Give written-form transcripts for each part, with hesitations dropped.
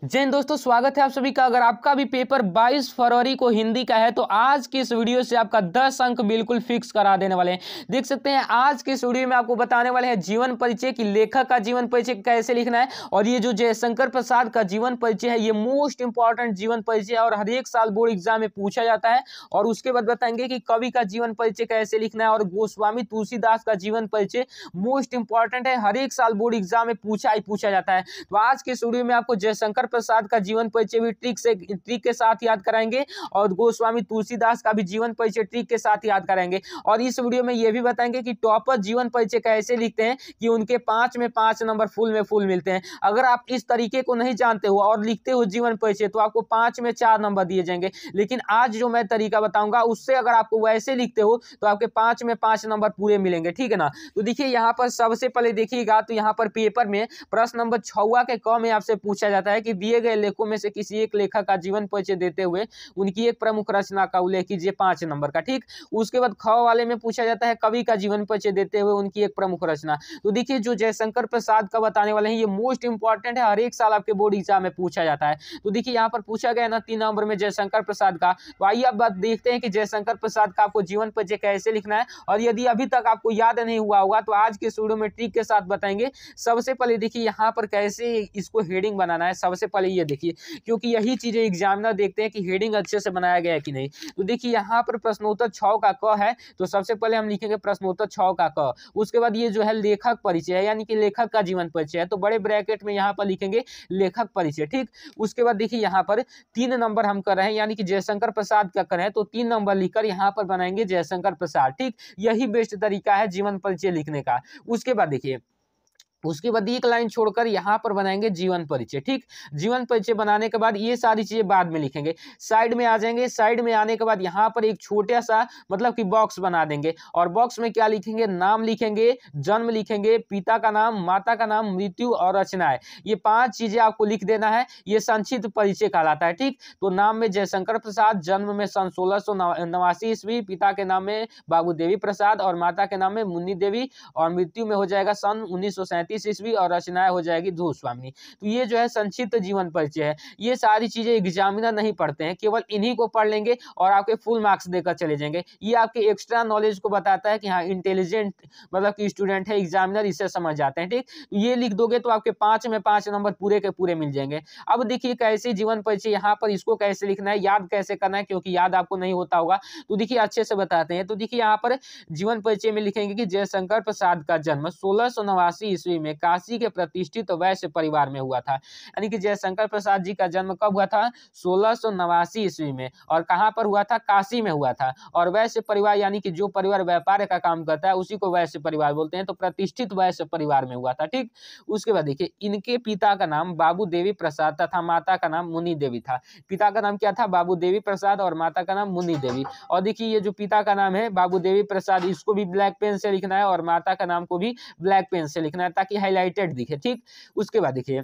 जय हिंद दोस्तों, स्वागत है आप सभी का। अगर आपका भी पेपर 22 फरवरी को हिंदी का है तो आज की इस वीडियो से आपका 10 अंक बिल्कुल फिक्स करा देने वाले हैं। देख सकते हैं आज की इस वीडियो में आपको बताने वाले हैं जीवन परिचय की लेखक का जीवन परिचय कैसे लिखना है। और ये जो जयशंकर प्रसाद का जीवन परिचय है ये मोस्ट इंपॉर्टेंट जीवन परिचय है और हर एक साल बोर्ड एग्जाम में पूछा जाता है। और उसके बाद बताएंगे कि कवि का जीवन परिचय कैसे लिखना है और गोस्वामी तुलसीदास का जीवन परिचय मोस्ट इंपॉर्टेंट है, हर एक साल बोर्ड एग्जाम में पूछा जाता है। तो आज के इस वीडियो में आपको जयशंकर प्रसाद का जीवन परिचय भी ट्रिक के साथ याद कराएंगे और गोस्वामी तुलसीदास का भी जीवन परिचय ट्रिक के साथ याद कराएंगे। और इस वीडियो में यह भी बताएंगे कि टॉपर जीवन परिचय कैसे लिखते हैं कि उनके 5 में 5 नंबर फुल में फुल मिलते हैं। अगर आप इस तरीके को नहीं जानते हो और लिखते हो जीवन परिचय तो आपको 5 में 4 नंबर दिए जाएंगे। लेकिन आज जो मैं तरीका बताऊंगा उससे अगर आपको वैसे लिखते हो तो आपके 5 में 5 नंबर पूरे मिलेंगे, ठीक है ना। तो देखिए यहाँ पर सबसे पहले देखिएगा तो यहाँ पर पेपर में प्रश्न नंबर 6 के क में आपसे पूछा जाता है कि दिए गए लेखों में से किसी एक लेखक का जीवन परिचय देते हुए उनकी एक प्रमुख रचना का उल्लेख कीजिए 5 नंबर का, ठीक। उसके बाद ख वाले में पूछा जाता है कवि का जीवन परिचय देते हुए उनकी एक प्रमुख रचना। तो देखिए जो जयशंकर प्रसाद का बताने वाले हैं ये मोस्ट इंपॉर्टेंट है, हर एक साल आपके बोर्ड एग्जाम में पूछा जाता है। तो देखिए यहाँ पर पूछा गया ना 3 नंबर में जयशंकर प्रसाद का। तो आइए अब बात देखते हैं कि जयशंकर प्रसाद का आपको जीवन परिचय कैसे लिखना है। और यदि अभी तक आपको याद नहीं हुआ होगा तो आज के वीडियो में ट्रिक के साथ बताएंगे। सबसे पहले देखिए यहाँ पर कैसे इसको हेडिंग बनाना है। सबसे पहले ये देखिए क्योंकि यही चीजें एग्जामिनर देखते हैं कि हेडिंग अच्छे से बनाया गया है कि नहीं। तो देखिए यहाँ पर प्रश्नोत्तर 6 का क है तो सबसे पहले हम लिखेंगे प्रश्नोत्तर 6 का क। उसके बाद ये जो है लेखक परिचय है यानी कि लेखक का जीवन परिचय है तो बड़े ब्रैकेट में यहाँ पर लिखेंगे लेखक परिचय, ठीक। उसके बाद देखिए यहाँ पर 3 नंबर हम कर रहे हैं यानी कि जयशंकर प्रसाद का कर रहे हैं तो 3 नंबर लिखकर यहाँ पर बनाएंगे जयशंकर प्रसाद, ठीक। यही बेस्ट तरीका है जीवन परिचय लिखने का। उसके बाद देखिए उसके बाद एक लाइन छोड़कर यहाँ पर बनाएंगे जीवन परिचय, ठीक। जीवन परिचय बनाने के बाद ये सारी चीजें बाद में लिखेंगे। साइड में आ जाएंगे, साइड में आने के बाद यहाँ पर एक छोटा सा मतलब कि बॉक्स बना देंगे और बॉक्स में क्या लिखेंगे, नाम लिखेंगे, जन्म लिखेंगे, पिता का नाम, माता का नाम, मृत्यु और रचनाएं। ये 5 चीजें आपको लिख देना है। ये संक्षिप्त परिचय कहलाता है, ठीक। तो नाम में जयशंकर प्रसाद, जन्म में सन 1689 ईस्वी, पिता के नाम में बाबू देवी प्रसाद और माता के नाम में मुन्नी देवी और मृत्यु में हो जाएगा सन 1937 ईस्वी और रचनाएं हो जाएगी धूस्वामिनी। तो ये जो है संक्षिप्त जीवन परिचय है। ये सारी चीजें एग्जामिनर नहीं पढ़ते हैं, केवल इन्हीं को पढ़ लेंगे और आपके फुल मार्क्स देकर चले जाएंगे। ये आपके एक्स्ट्रा नॉलेज को बताता है कि हाँ इंटेलिजेंट मतलब कि स्टूडेंट है, एग्जामिनर इसे समझ जाते हैं, ठीक। तो ये लिख दोगे तो आपके 5 में 5 नंबर पूरे के पूरे मिल जाएंगे। अब देखिए कैसे जीवन परिचय यहाँ पर इसको कैसे लिखना है, याद कैसे करना है क्योंकि याद आपको नहीं होता होगा। तो देखिए अच्छे से बताते हैं। तो देखिए यहाँ पर जीवन परिचय में लिखेंगे कि जयशंकर प्रसाद का जन्म 1689 ईस्वी में काशी के प्रतिष्ठित वैश्य परिवार में हुआ था। यानी कि जयशंकर प्रसाद जी का जन्म कब हुआ था, 1689 ईस्वी में। और कहां पर हुआ था, काशी में हुआ था। और वैश्य परिवार यानी कि जो परिवार व्यापार का काम करता है उसी को वैश्य परिवार बोलते हैं। तो प्रतिष्ठित वैश्य परिवार में हुआ था, ठीक। उसके बाद देखिए इनके पिता का नाम बाबू देवी प्रसाद तथा माता का नाम मुन्नी देवी था। पिता का नाम क्या था, बाबू देवी प्रसाद और माता का नाम मुन्नी देवी। और देखिए ये जो पिता का नाम है बाबू देवी प्रसाद इसको भी ब्लैक पेन से लिखना है और माता का नाम को भी ब्लैक पेन से लिखना है ताकि हाईलाइटेड दिखे, ठीक। उसके बाद देखिए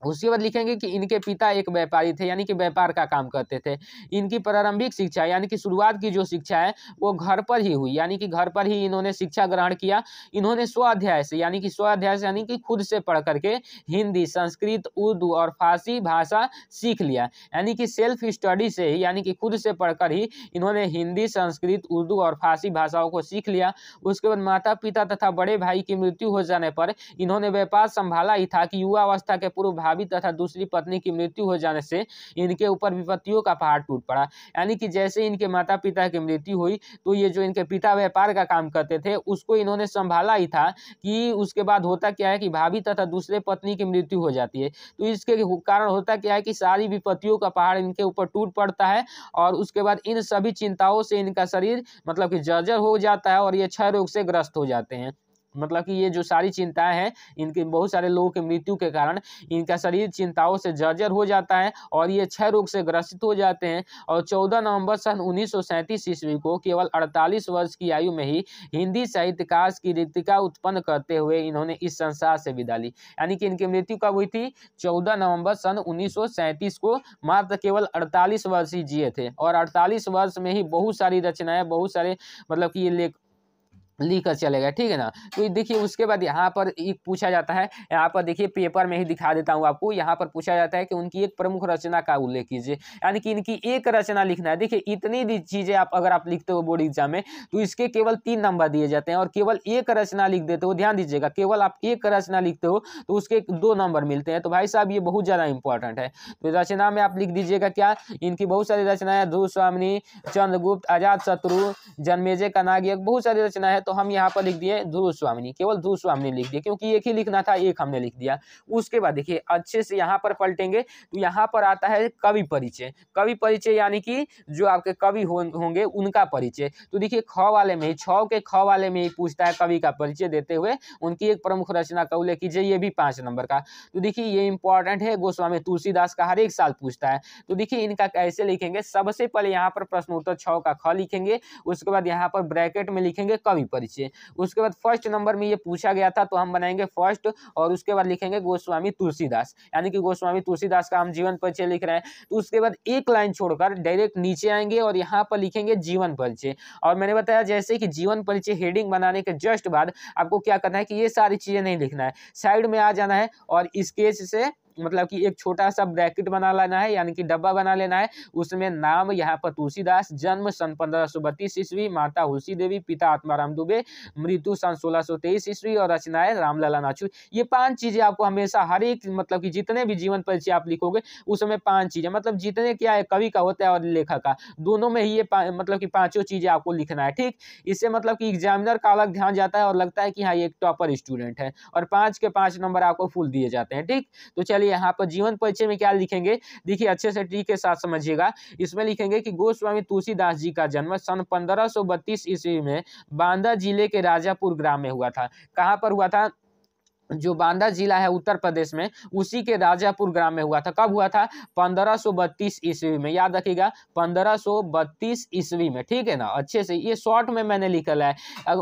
उसके बाद लिखेंगे कि इनके पिता एक व्यापारी थे यानी कि व्यापार का काम करते थे। इनकी प्रारंभिक शिक्षा यानी कि शुरुआत की जो शिक्षा है वो घर पर ही हुई यानी कि घर पर ही इन्होंने शिक्षा ग्रहण किया। इन्होंने स्वाध्याय से यानी कि खुद से पढ़ करके हिंदी, संस्कृत, उर्दू और फारसी भाषा सीख लिया। यानी कि सेल्फ स्टडी से ही यानी कि खुद से पढ़कर ही इन्होंने हिंदी, संस्कृत, उर्दू और फारसी भाषाओं को सीख लिया। उसके बाद माता पिता तथा बड़े भाई की मृत्यु हो जाने पर इन्होंने व्यापार संभाला ही था कि युवा अवस्था के पूर्व भाभी तथा दूसरी पत्नी की मृत्यु हो जाने से इनके ऊपर विपत्तियों का पहाड़ टूट पड़ा। यानी कि जैसे इनके माता पिता की मृत्यु हुई तो ये जो इनके पिता व्यापार का काम करते थे उसको इन्होंने संभाला ही था कि उसके बाद होता क्या है कि भाभी तथा दूसरे पत्नी की मृत्यु हो जाती है। तो इसके कारण होता क्या है कि सारी विपत्तियों का पहाड़ इनके ऊपर टूट पड़ता है और उसके बाद इन सभी चिंताओं से इनका शरीर मतलब कि जर्जर हो जाता है और ये क्षय रोग से ग्रस्त हो जाते हैं। मतलब कि ये जो सारी चिंताएं हैं इनके बहुत सारे लोगों की मृत्यु के कारण इनका शरीर चिंताओं से जर्जर हो जाता है और ये क्षय रोग से ग्रसित हो जाते हैं। और 14 नवंबर सन 1937 ईस्वी को केवल 48 वर्ष की आयु में ही हिंदी साहित्यकार की रिक्तिका उत्पन्न करते हुए इन्होंने इस संसार से विदा ली। यानी कि इनकी मृत्यु कब हुई थी, 14 नवंबर सन 1937 को। मात्र केवल 48 वर्ष ही जिए थे और 48 वर्ष में ही बहुत सारी रचनाएं, बहुत सारे मतलब कि ये लिखकर चलेगा, ठीक है ना। तो देखिए उसके बाद यहाँ पर एक पूछा जाता है, यहाँ पर देखिए पेपर में ही दिखा देता हूँ आपको। यहाँ पर पूछा जाता है कि उनकी एक प्रमुख रचना का उल्लेख कीजिए, यानी कि इनकी एक रचना लिखना है। देखिए इतनी चीजें आप अगर आप लिखते हो बोर्ड एग्जाम में तो इसके केवल 3 नंबर दिए जाते हैं, और केवल एक रचना लिख देते हो, ध्यान दीजिएगा, केवल आप एक रचना लिखते हो तो उसके 2 नंबर मिलते हैं। तो भाई साहब ये बहुत ज्यादा इंपॉर्टेंट है। तो रचना में आप लिख दीजिएगा क्या, इनकी बहुत सारी रचनाएं, ध्रुव स्वामिनी, चंद्रगुप्त, अजात शत्रु, जन्मेजय का नागयज्ञ, बहुत सारी रचना है। तो हम यहाँ पर लिख दिए ध्रुव स्वामिनी, केवल ध्रुव स्वामिनी लिख दिए, क्योंकि एक ही लिखना था, एक हमने लिख दिया। उसके बाद देखिए अच्छे से यहाँ पर पलटेंगे तो यहाँ पर आता है कवि परिचय। कवि परिचय यानी कि जो आपके कवि होंगे उनका परिचय। तो देखिए ख वाले में ही, छ के ख वाले में ही पूछता है कवि का परिचय देते हुए उनकी एक प्रमुख रचना का उल्लेख कीजिए, ये भी 5 नंबर का। तो देखिए ये इंपॉर्टेंट है, गोस्वामी तुलसीदास का हर एक साल पूछता है। तो देखिए इनका कैसे लिखेंगे, सबसे पहले यहाँ पर प्रश्न उत्तर 6 का ख लिखेंगे, उसके बाद यहाँ पर ब्रैकेट में लिखेंगे कवि परिचय। उसके बाद फर्स्ट नंबर में ये पूछा गया था तो हम बनाएंगे फर्स्ट, और उसके बाद लिखेंगे गोस्वामी तुलसीदास, यानी कि गोस्वामी तुलसीदास का हम जीवन परिचय लिख रहे हैं। तो उसके बाद एक लाइन छोड़कर डायरेक्ट नीचे आएंगे और यहाँ पर लिखेंगे जीवन परिचय। और मैंने बताया जैसे कि जीवन परिचय हेडिंग बनाने के जस्ट बाद आपको क्या करना है कि ये सारी चीजें नहीं लिखना है, साइड में आ जाना है और स्केच से मतलब कि एक छोटा सा ब्रैकेट बना लेना है, यानी कि डब्बा बना लेना है। उसमें नाम यहाँ पर तुलसीदास, जन्म सन 1532 ईस्वी, माता हुलसी देवी, पिता आत्माराम दुबे, मृत्यु सन 1623 ईस्वी, और रचनाएं रामलला नाचू। ये 5 चीजें आपको हमेशा हर एक मतलब कि जितने भी जीवन परिचय आप लिखोगे उसमें 5 चीजें, मतलब जितने क्या है कवि का होता है और लेखक का, दोनों में ही ये मतलब कि 5 चीजें आपको लिखना है, ठीक। इससे मतलब कि एग्जामिनर का अलग ध्यान जाता है और लगता है कि हाँ ये एक टॉपर स्टूडेंट है, और 5 के 5 नंबर आपको फुल दिए जाते हैं, ठीक। तो चलिए यहाँ पर जीवन परिचय में क्या लिखेंगे, देखिए अच्छे से टी के साथ समझिएगा। इसमें लिखेंगे कि गोस्वामी तुलसीदास जी का जन्म सन 1532 ईस्वी में बांदा जिले के राजापुर ग्राम में हुआ था। कहाँ पर हुआ था, जो बांदा जिला है उत्तर प्रदेश में, उसी के राजापुर ग्राम में हुआ था। कब हुआ था, 1532 ईस्वी में, याद रखिएगा 1532 ईस्वी में, ठीक है ना। अच्छे से ये शॉर्ट में मैंने लिखा है,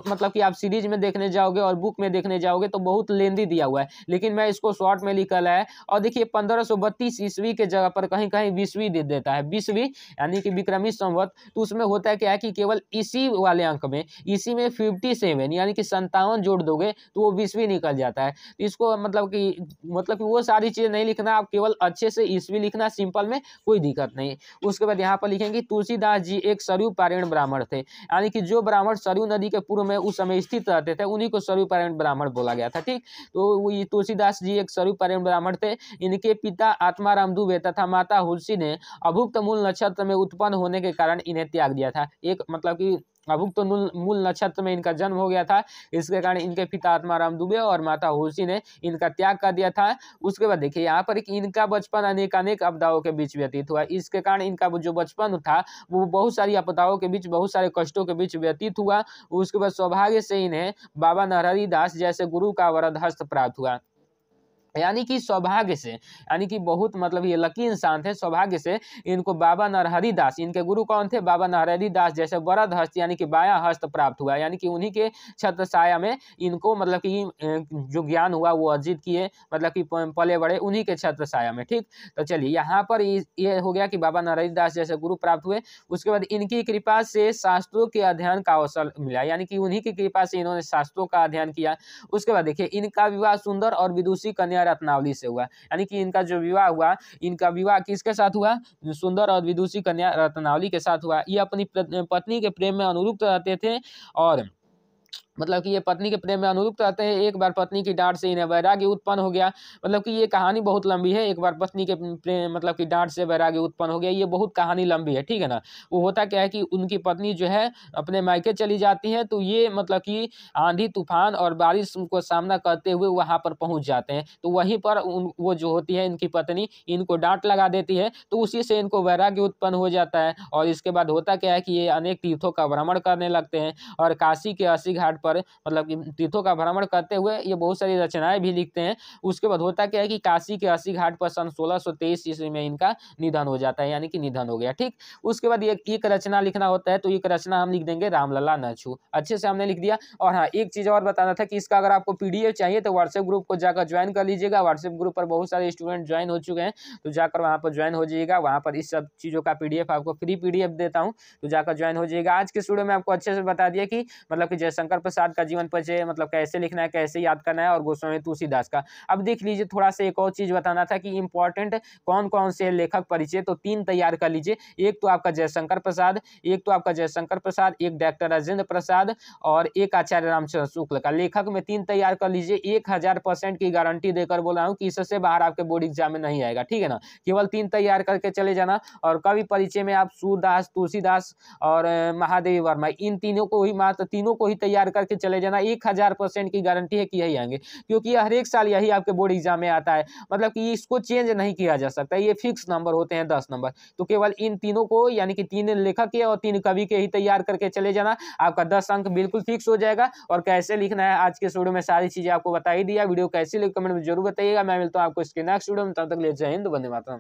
मतलब कि आप सीरीज में देखने जाओगे और बुक में देखने जाओगे तो बहुत लेंदी दिया हुआ है, लेकिन मैं इसको शॉर्ट में लिखा है। और देखिए 1532 ईस्वी के जगह पर कहीं कहीं 20वीं दे देता है, 20वीं यानी कि विक्रमी संवत। तो उसमें होता है क्या है कि केवल इसी वाले अंक में, इसी में 57 यानी कि 57 जोड़ दोगे तो वो 20वीं निकल जाता है। इसको मतलब कि वो सारी चीजें नहीं लिखना, आप केवल अच्छे से ईस्वी लिखना, सिंपल में कोई दिक्कत नहीं। उसके बाद यहाँ पर लिखेंगे तुलसीदास जी एक सरयू पारायण ब्राह्मण थे, यानी कि जो ब्राह्मण सरयू नदी के पूर्व में उस समय स्थित रहते थे उन्हीं को सरयू पारायण ब्राह्मण बोला गया था, ठीक। तो ये तुलसीदास जी एक सरयू पारायण ब्राह्मण थे। इनके पिता आत्माराम दुबे तथा माता हुलसी ने अभुक्त मूल नक्षत्र में उत्पन्न होने के कारण इन्हें त्याग दिया था। एक मतलब कि अभुक्त मूल नक्षत्र में इनका जन्म हो गया था, इसके कारण इनके पिता आत्माराम दुबे और माता हुलसी ने इनका त्याग कर दिया था। उसके बाद देखिए यहाँ पर इनका बचपन अनेक आपदाओं के बीच व्यतीत हुआ। इसके कारण इनका जो बचपन था वो बहुत सारी आपदाओं के बीच, बहुत सारे कष्टों के बीच व्यतीत हुआ। उसके बाद सौभाग्य से इन्हें बाबा नरहरि दास जैसे गुरु का वरद हस्त प्राप्त हुआ, यानी कि सौभाग्य से, यानी कि बहुत मतलब ये लकी इंसान थे, सौभाग्य से इनको बाबा नरहरि दास, इनके गुरु कौन थे, बाबा नरहरि दास जैसे वरद हस्त यानी कि बाया हस्त प्राप्त हुआ, यानी कि उन्हीं के छत्र छाया में इनको मतलब कि जो ज्ञान हुआ वो अर्जित किए, मतलब कि पले बड़े उन्हीं के छत्र छाया में, ठीक। तो चलिए यहाँ पर ये हो गया कि बाबा नरहरि दास जैसे गुरु प्राप्त हुए। उसके बाद इनकी कृपा से शास्त्रों के अध्ययन का अवसर मिला, यानी कि उन्हीं की कृपा से इन्होंने शास्त्रों का अध्ययन किया। उसके बाद देखिए इनका विवाह सुंदर और विदुषी कन्या रत्नावली से हुआ, यानी कि इनका जो विवाह हुआ, इनका विवाह किसके साथ हुआ, सुंदर और विदुषी कन्या रत्नावली के साथ हुआ। ये अपनी पत्नी के प्रेम में अनुरक्त रहते थे, और मतलब कि ये पत्नी के प्रेम में अनुरक्त रहते हैं। एक बार पत्नी की डांट से इन्हें वैराग्य उत्पन्न हो गया, मतलब कि ये कहानी बहुत लंबी है। एक बार पत्नी के प्रेम मतलब कि डांट से वैराग्य उत्पन्न हो गया, ये बहुत कहानी लंबी है, ठीक है ना। वो होता क्या है कि उनकी पत्नी जो है अपने मायके चली जाती है, तो ये मतलब कि आंधी तूफान और बारिश को सामना करते हुए वहां पर पहुंच जाते हैं। तो वहीं पर वो जो होती है इनकी पत्नी इनको डांट लगा देती है, तो उसी से इनको वैराग्य उत्पन्न हो जाता है। और इसके बाद होता क्या है कि ये अनेक तीर्थों का भ्रमण करने लगते हैं, और काशी के अस्सी घाट पर मतलब कि तीर्थों का भ्रमण करते हुए ये बहुत सारी रचनाएं भी लिखते हैं। उसके बाद होता क्या है कि काशी के अस्सी घाट पर सन 1623 ईस्वी में इनका निधन हो जाता है, यानी कि निधन हो गया, ठीक। उसके बाद एक रचना लिखना होता है, तो एक रचना हम लिख देंगे रामलला नाचू, अच्छे से हमने लिख दिया। और हाँ एक चीज और बताना था कि इसका अगर आपको पीडीएफ चाहिए तो व्हाट्सएप ग्रुप को जाकर ज्वाइन कर लीजिएगा। व्हाट्सएप ग्रुप पर बहुत सारे स्टूडेंट ज्वाइन हो चुके हैं, तो जाकर वहाँ पर ज्वाइन हो जाइएगा। वहाँ पर इस सब चीज़ों का पीडीएफ आपको फ्री पीडीएफ देता हूँ, तो जाकर ज्वाइन हो जाइएगा। आज के स्टूडियो में आपको अच्छे से बता दिया कि मतलब कि जयशंकर प्रसाद प्रसाद का जीवन परिचय मतलब कैसे लिखना है, कैसे याद करना है, और गोस्वामी तुलसीदास का। अब देख लीजिए, थोड़ा सा एक और चीज बताना था कि इंपॉर्टेंट कौन कौन से लेखक परिचय, तो 3 तैयार कर लीजिए। एक तो आपका जयशंकर प्रसाद, एक डॉक्टर राजेंद्र प्रसाद और एक आचार्य रामचंद्र शुक्ल का। लेखक में 3 तैयार कर लीजिए। 1000% की गारंटी देकर बोल रहा हूँ कि इससे बाहर आपके बोर्ड एग्जाम में नहीं आएगा, ठीक है ना। केवल 3 तैयार करके चले जाना। और कवि परिचय में आप सूरदास, तुलसीदास और महादेवी वर्मा, इन तीनों को ही, मात्र तीनों को ही तैयार करके चले जाना। 1000% की गारंटी है कि यही आएंगे, क्योंकि हर एक साल यही आपके बोर्ड एग्जाम में आता है। मतलब कि इसको चेंज नहीं किया जा सकता, ये फिक्स नंबर होते हैं 10 नंबर। तो केवल इन तीनों को, यानी कि 3 लेखक के और 3 कवि के ही तैयार करके चले जाना। आपका 10 अंक बिल्कुल फिक्स हो जाएगा। और कैसे लिखना है आज के वीडियो में सारी चीजें आपको बता ही दिया। वीडियो कैसी लगी कमेंट में जरूर बताइएगा। मैं मिलता हूँ आपको इसके नेक्स्ट वीडियो में, तब तक के लिए जय हिंद, वंदे मातरम।